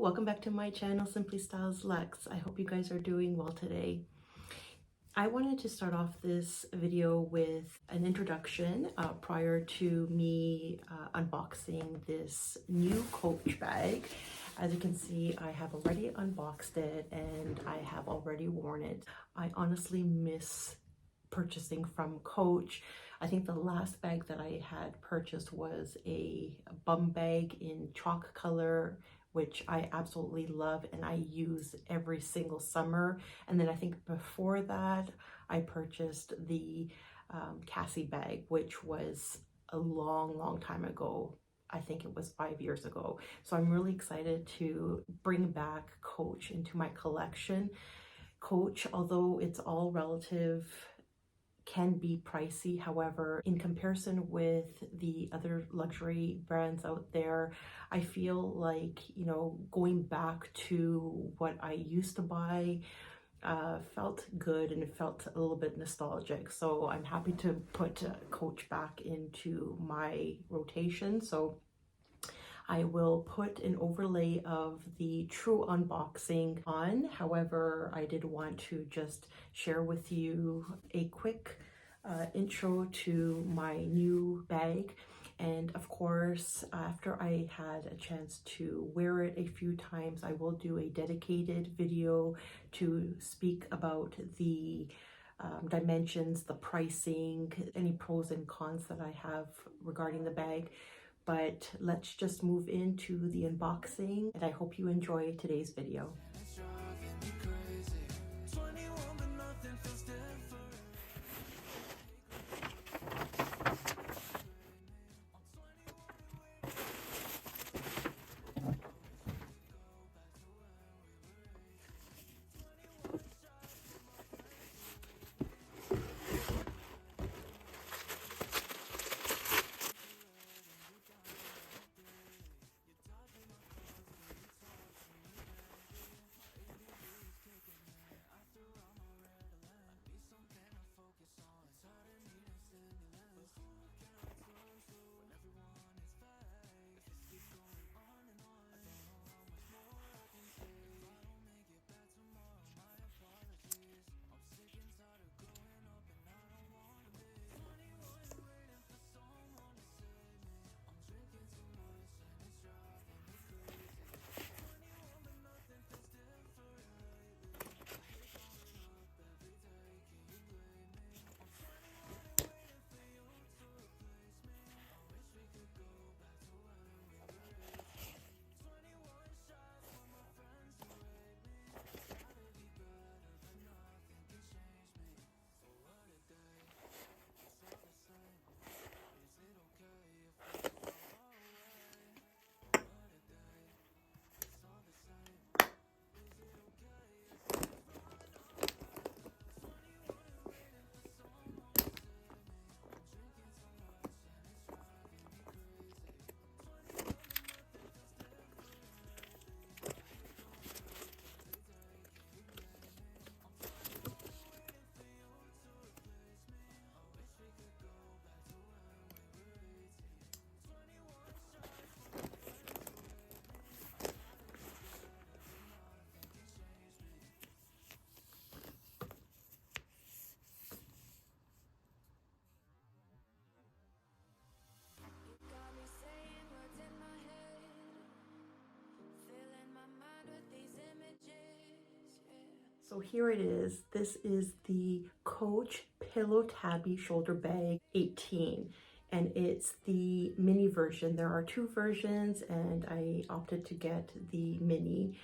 welcome back to my channel, SimplyStylesLux. I hope you guys are doing well today. I wanted to start off this video with an introduction prior to me unboxing this new Coach bag. As you can see, I have already unboxed it and I have already worn it. I honestly miss purchasing from Coach. I think the last bag that I had purchased was a bum bag in chalk color, which I absolutely love and I use every single summer. And then I think before that, I purchased the Cassie bag, which was a long time ago. I think it was 5 years ago. So I'm really excited to bring back Coach into my collection. Coach, although it's all relative, can be pricey. However, in comparison with the other luxury brands out there, I feel like, going back to what I used to buy felt good and it felt a little bit nostalgic. So I'm happy to put Coach back into my rotation. So I will put an overlay of the true unboxing on. However, I did want to just share with you a quick intro to my new bag. And of course, after I had a chance to wear it a few times, I will do a dedicated video to speak about the dimensions, the pricing, any pros and cons that I have regarding the bag. But let's just move into the unboxing and I hope you enjoy today's video. So here it is. This is the Coach Pillow Tabby Shoulder Bag 18 and it's the mini version. There are two versions and I opted to get the mini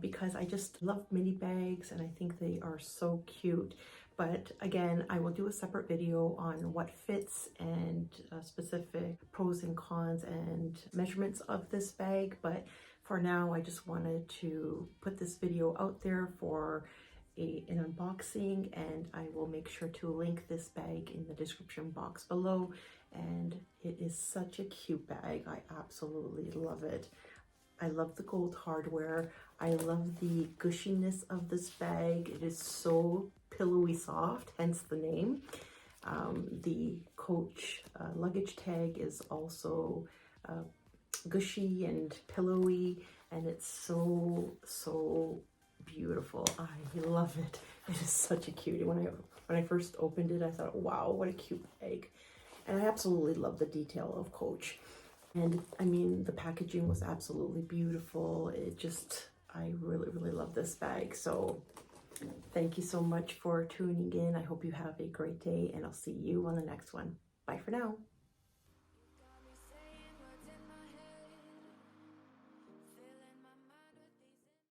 because I just love mini bags and I think they are so cute. But again, I will do a separate video on what fits and specific pros and cons and measurements of this bag. But for now, I just wanted to put this video out there for an unboxing, and I will make sure to link this bag in the description box below. And it is such a cute bag. I absolutely love it. I love the gold hardware. I love the gushiness of this bag. It is so pillowy soft, hence the name. The Coach luggage tag is also gushy and pillowy, and it's so beautiful. I love it. It is such a cutie. When I first opened it, I thought, wow, what a cute bag. And I absolutely love the detail of Coach. And I mean, the packaging was absolutely beautiful. I really love this bag. So thank you so much for tuning in. I hope you have a great day, and I'll see you on the next one. Bye for now.